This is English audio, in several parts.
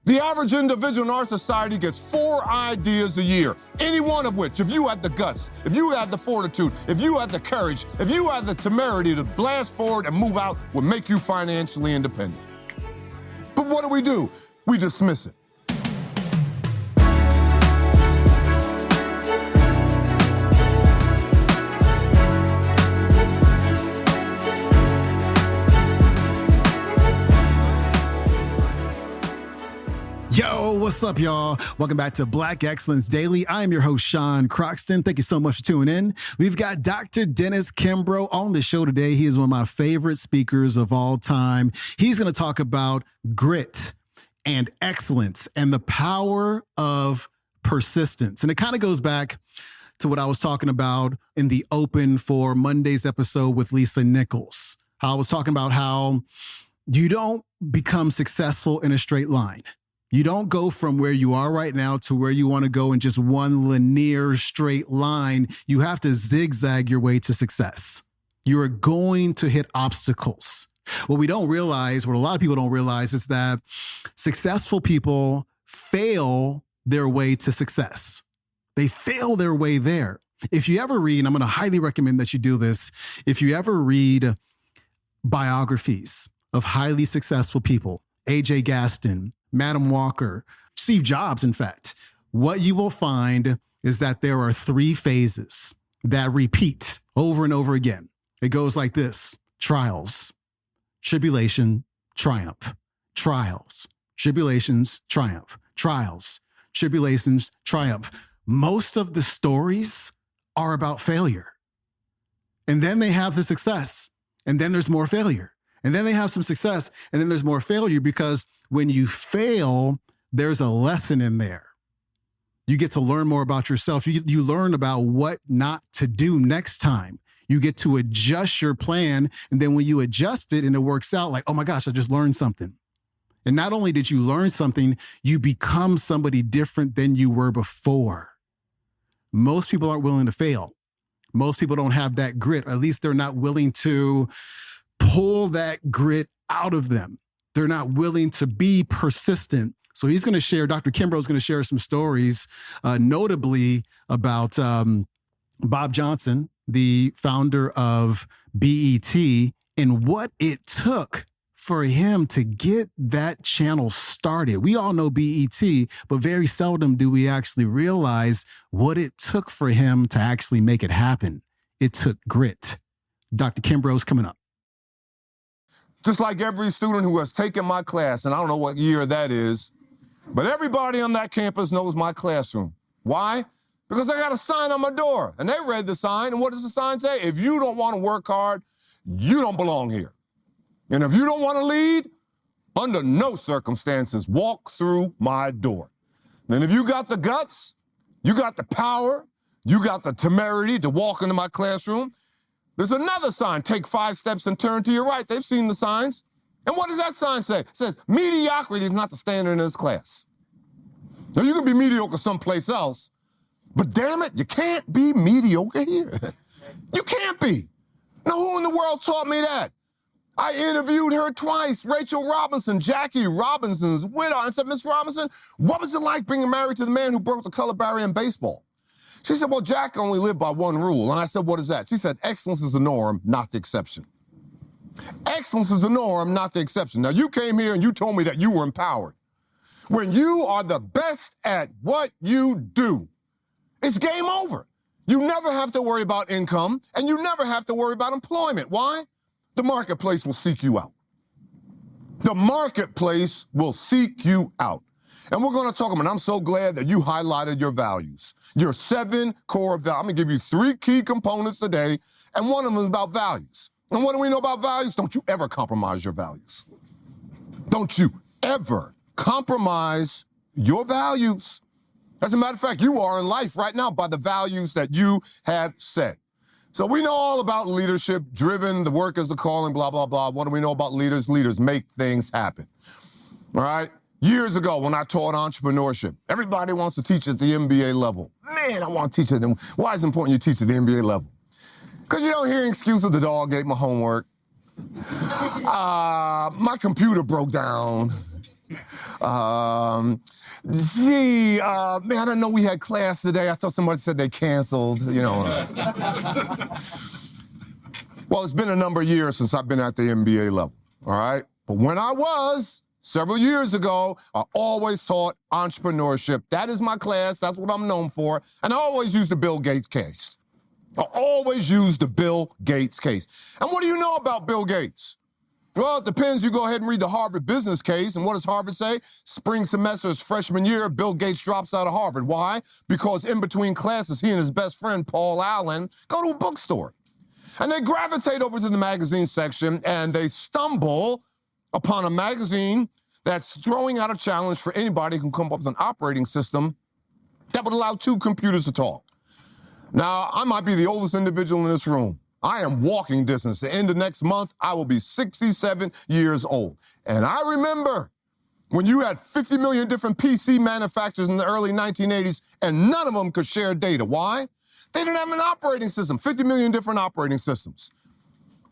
The average individual in our society gets 4 ideas a year, any one of which, if you had the guts, if you had the fortitude, if you had the courage, if you had the temerity to blast forward and move out, would make you financially independent. But what do? We dismiss it. Yo, what's up, y'all? Welcome back to Black Excellence Daily. I am your host, Sean Croxton. Thank you so much for tuning in. We've got Dr. Dennis Kimbro on the show today. He is one of my favorite speakers of all time. He's going to talk about grit and excellence and the power of persistence. And it kind of goes back to what I was talking about in the open for Monday's episode with Lisa Nichols. I was talking about how you don't become successful in a straight line. You don't go from where you are right now to where you want to go in just one linear straight line. You have to zigzag your way to success. You are going to hit obstacles. What we don't realize, what a lot of people don't realize, is that successful people fail their way to success. They fail their way there. If you ever read, and I'm going to highly recommend that you do this, if you ever read biographies of highly successful people, A.J. Gaston, Madam Walker, Steve Jobs, in fact, what you will find is that there are 3 phases that repeat over and over again. It goes like this: trials, tribulation, triumph, trials, tribulations, triumph, trials, tribulations, triumph. Most of the stories are about failure. And then they have the success, and then there's more failure. And then they have some success, and then there's more failure, because when you fail, there's a lesson in there. You get to learn more about yourself. You learn about what not to do next time. You get to adjust your plan. And then when you adjust it and it works out, like, oh my gosh, I just learned something. And not only did you learn something, you become somebody different than you were before. Most people aren't willing to fail. Most people don't have that grit, or at least they're not willing to pull that grit out of them. They're not willing to be persistent. So he's going to share, Dr. Kimbro is going to share some stories, notably about Bob Johnson, the founder of BET, and what it took for him to get that channel started. We all know BET, but very seldom do we actually realize what it took for him to actually make it happen. It took grit. Dr. Kimbro is coming up. Just like every student who has taken my class, and I don't know what year that is, but everybody on that campus knows my classroom. Why? Because I got a sign on my door, and they read the sign, and what does the sign say? If you don't want to work hard, you don't belong here. And if you don't want to lead, under no circumstances, walk through my door. And if you got the guts, you got the power, you got the temerity to walk into my classroom, there's another sign: take 5 steps and turn to your right. They've seen the signs. And what does that sign say? It says, mediocrity is not the standard in this class. Now, you can be mediocre someplace else, but damn it, you can't be mediocre here. You can't be. Now, who in the world taught me that? I interviewed her twice, Rachel Robinson, Jackie Robinson's widow. I said, Miss Robinson, what was it like being married to the man who broke the color barrier in baseball? She said, well, Jack only lived by one rule. And I said, what is that? She said, excellence is the norm, not the exception. Excellence is the norm, not the exception. Now, you came here and you told me that you were empowered. When you are the best at what you do, it's game over. You never have to worry about income, and you never have to worry about employment. Why? The marketplace will seek you out. The marketplace will seek you out. And we're going to talk about, and I'm so glad that you highlighted your values, your 7 core values. I'm going to give you 3 key components today, and one of them is about values. And what do we know about values? Don't you ever compromise your values. Don't you ever compromise your values. As a matter of fact, you are in life right now by the values that you have set. So we know all about leadership, driven, the work is the calling, blah, blah, blah. What do we know about leaders? Leaders make things happen. All right? Years ago, when I taught entrepreneurship, everybody wants to teach at the MBA level. Man, I want to teach at them. Why is it important you teach at the MBA level? Because you don't hear excuses. The dog ate my homework. My computer broke down. Man, I know we had class today. I thought somebody said they canceled, you know. Well, it's been a number of years since I've been at the MBA level, all right? But when I was, several years ago, I always taught entrepreneurship. That is my class. That's what I'm known for. And I always use the Bill Gates case. I always use the Bill Gates case. And what do you know about Bill Gates? Well, it depends. You go ahead and read the Harvard business case. And what does Harvard say? Spring semester is freshman year. Bill Gates drops out of Harvard. Why? Because in between classes, he and his best friend, Paul Allen, go to a bookstore. And they gravitate over to the magazine section, and they stumble upon a magazine that's throwing out a challenge for anybody who can come up with an operating system that would allow two computers to talk. Now, I might be the oldest individual in this room. I am walking distance. At the end of next month, I will be 67 years old. And I remember when you had 50 million different PC manufacturers in the early 1980s, and none of them could share data. Why? They didn't have an operating system, 50 million different operating systems.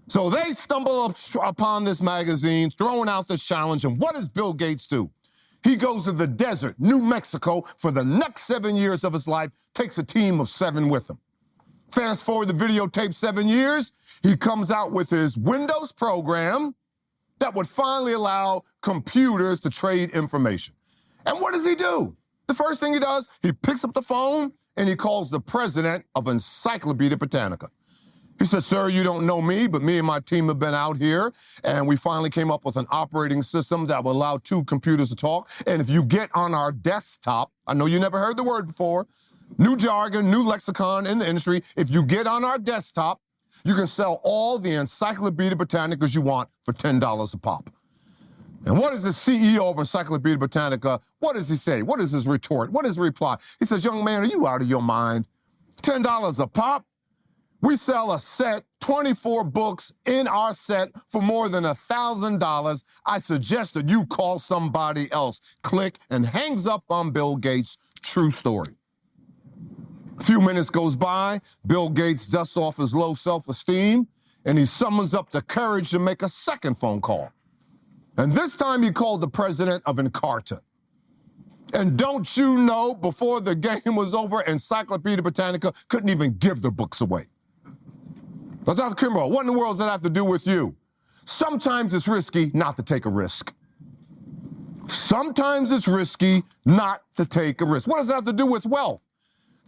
So they stumble upon this magazine, throwing out this challenge, and what does Bill Gates do? He goes to the desert, New Mexico, for the next 7 years of his life, takes a team of 7 with him. Fast forward the videotape 7 years, he comes out with his Windows program that would finally allow computers to trade information. And what does he do? The first thing he does, he picks up the phone and he calls the president of Encyclopedia Britannica. He said, sir, you don't know me, but me and my team have been out here, and we finally came up with an operating system that will allow two computers to talk. And if you get on our desktop, I know you never heard the word before, new jargon, new lexicon in the industry, if you get on our desktop, you can sell all the Encyclopedia Britannicas you want for $10 a pop. And what is the CEO of Encyclopedia Britannica, what does he say? What is his retort? What is his reply? He says, young man, are you out of your mind? $10 a pop? We sell a set, 24 books in our set for more than $1,000. I suggest that you call somebody else. Click, and hangs up on Bill Gates. True story. A few minutes goes by, Bill Gates dusts off his low self-esteem, and he summons up the courage to make a second phone call. And this time he called the president of Encarta. And don't you know, before the game was over, Encyclopedia Britannica couldn't even give their books away. Now, Dr. Kimbro, what in the world does that have to do with you? Sometimes it's risky not to take a risk. Sometimes it's risky not to take a risk. What does that have to do with wealth?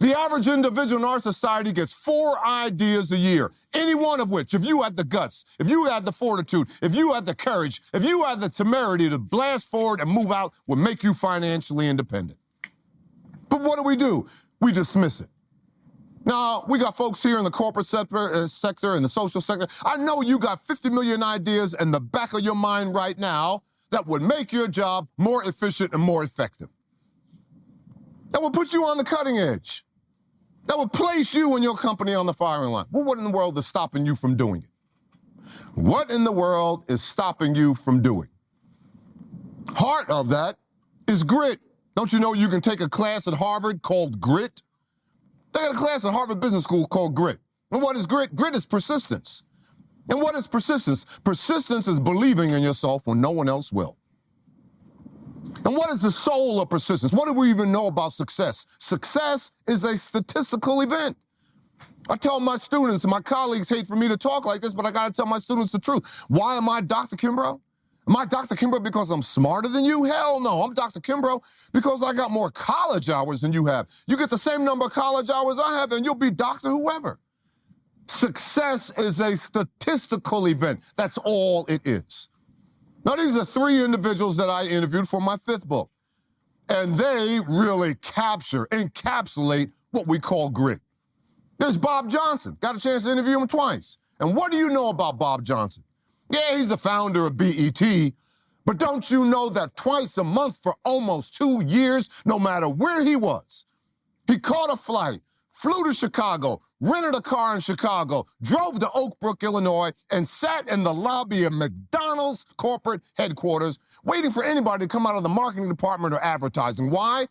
The average individual in our society gets 4 ideas a year, any one of which, if you had the guts, if you had the fortitude, if you had the courage, if you had the temerity to blast forward and move out, would make you financially independent. But what do? We dismiss it. Now, we got folks here in the corporate sector and the social sector. I know you got 50 million ideas in the back of your mind right now that would make your job more efficient and more effective. That would put you on the cutting edge. That would place you and your company on the firing line. Well, what in the world is stopping you from doing it? What in the world is stopping you from doing? Part of that is grit. Don't you know you can take a class at Harvard called grit? They got a class at Harvard Business School called grit. And what is grit? Grit is persistence. And what is persistence? Persistence is believing in yourself when no one else will. And what is the soul of persistence? What do we even know about success? Success is a statistical event. I tell my students, and my colleagues hate for me to talk like this, but I gotta tell my students the truth. Why am I Dr. Kimbro? Am I Dr. Kimbro because I'm smarter than you? Hell no, I'm Dr. Kimbro because I got more college hours than you have. You get the same number of college hours I have and you'll be Dr. Whoever. Success is a statistical event. That's all it is. Now, these are 3 individuals that I interviewed for my 5th book, and they really encapsulate what we call grit. There's Bob Johnson. Got a chance to interview him twice. And what do you know about Bob Johnson? Yeah, he's the founder of BET, but don't you know that twice a month for almost 2 years, no matter where he was, he caught a flight, flew to Chicago, rented a car in Chicago, drove to Oak Brook, Illinois, and sat in the lobby of McDonald's corporate headquarters, waiting for anybody to come out of the marketing department or advertising. Why?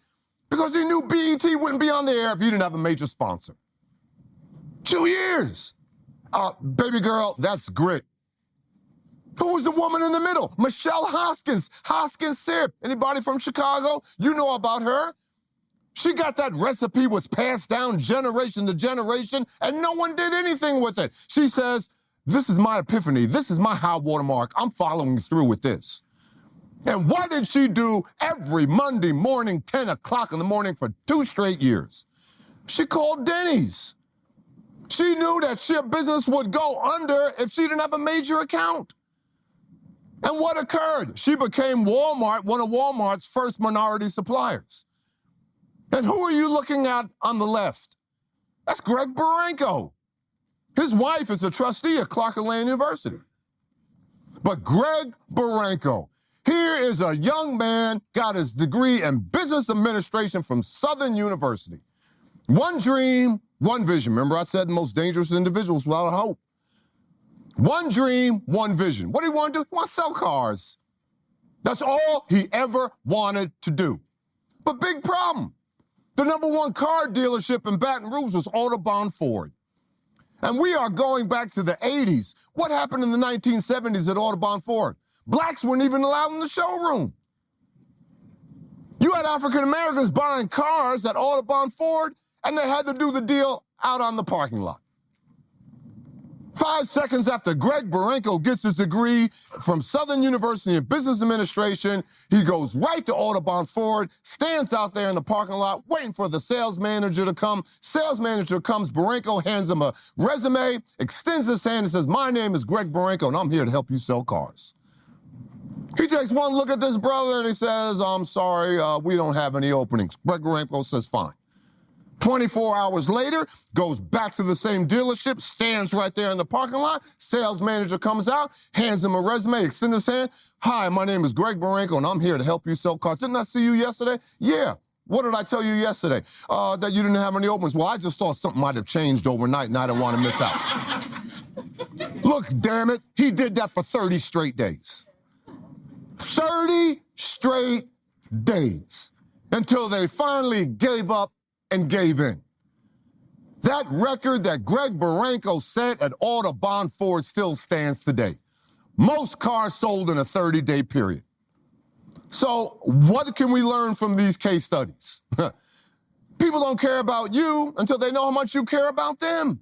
Because he knew BET wouldn't be on the air if he didn't have a major sponsor. 2 years. Baby girl, that's grit. Who was the woman in the middle? Michelle Hoskins, Hoskins syrup. Anybody from Chicago? You know about her. She got that recipe, was passed down generation to generation, and no one did anything with it. She says, this is my epiphany. This is my high watermark. I'm following through with this. And what did she do every Monday morning, 10 o'clock in the morning for 2 straight years? She called Denny's. She knew that her business would go under if she didn't have a major account. And what occurred? She became Walmart, one of Walmart's first minority suppliers. And who are you looking at on the left? That's Greg Barranco. His wife is a trustee at Clark-Atlanta University. But Greg Barranco, here is a young man, got his degree in business administration from Southern University. One dream, one vision. Remember I said the most dangerous individuals without hope. One dream, one vision. What do you want to do? He wants to sell cars. That's all he ever wanted to do. But big problem. The #1 car dealership in Baton Rouge was Audubon Ford. And we are going back to the 80s. What happened in the 1970s at Audubon Ford? Blacks weren't even allowed in the showroom. You had African Americans buying cars at Audubon Ford, and they had to do the deal out on the parking lot. 5 seconds after Greg Barranco gets his degree from Southern University in Business Administration, he goes right to Audubon Ford, stands out there in the parking lot waiting for the sales manager to come. Sales manager comes, Barranco hands him a resume, extends his hand and says, my name is Greg Barranco and I'm here to help you sell cars. He takes one look at this brother and he says, I'm sorry, we don't have any openings. Greg Barranco says, fine. 24 hours later, goes back to the same dealership, stands right there in the parking lot. Sales manager comes out, hands him a resume, extends his hand. Hi, my name is Greg Barranco, and I'm here to help you sell cars. Didn't I see you yesterday? Yeah. What did I tell you yesterday? That you didn't have any openings. Well, I just thought something might have changed overnight, and I didn't want to miss out. Look, damn it, he did that for 30 straight days. 30 straight days until they finally gave up and gave in. That record that Greg Barranco set at Audubon Ford still stands today. Most cars sold in a 30-day period. So what can we learn from these case studies? People don't care about you until they know how much you care about them.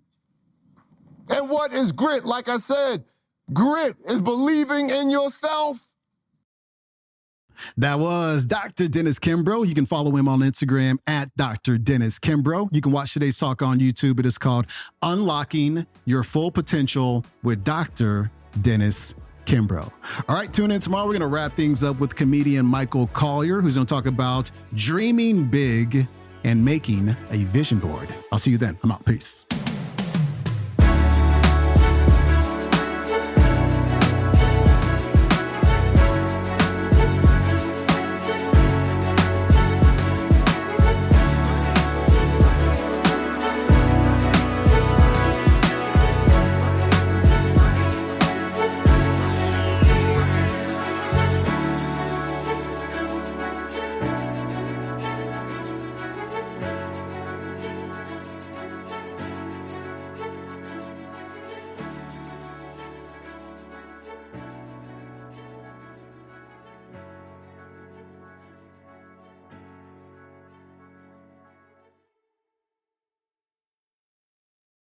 And what is grit? Like I said, grit is believing in yourself. That was Dr. Dennis Kimbro. You can follow him on Instagram at Dr. Dennis Kimbro. You can watch today's talk on YouTube. It is called Unlocking Your Full Potential with Dr. Dennis Kimbro. All right, tune in tomorrow. We're going to wrap things up with comedian Michael Collier, who's going to talk about dreaming big and making a vision board. I'll see you then. I'm out. Peace.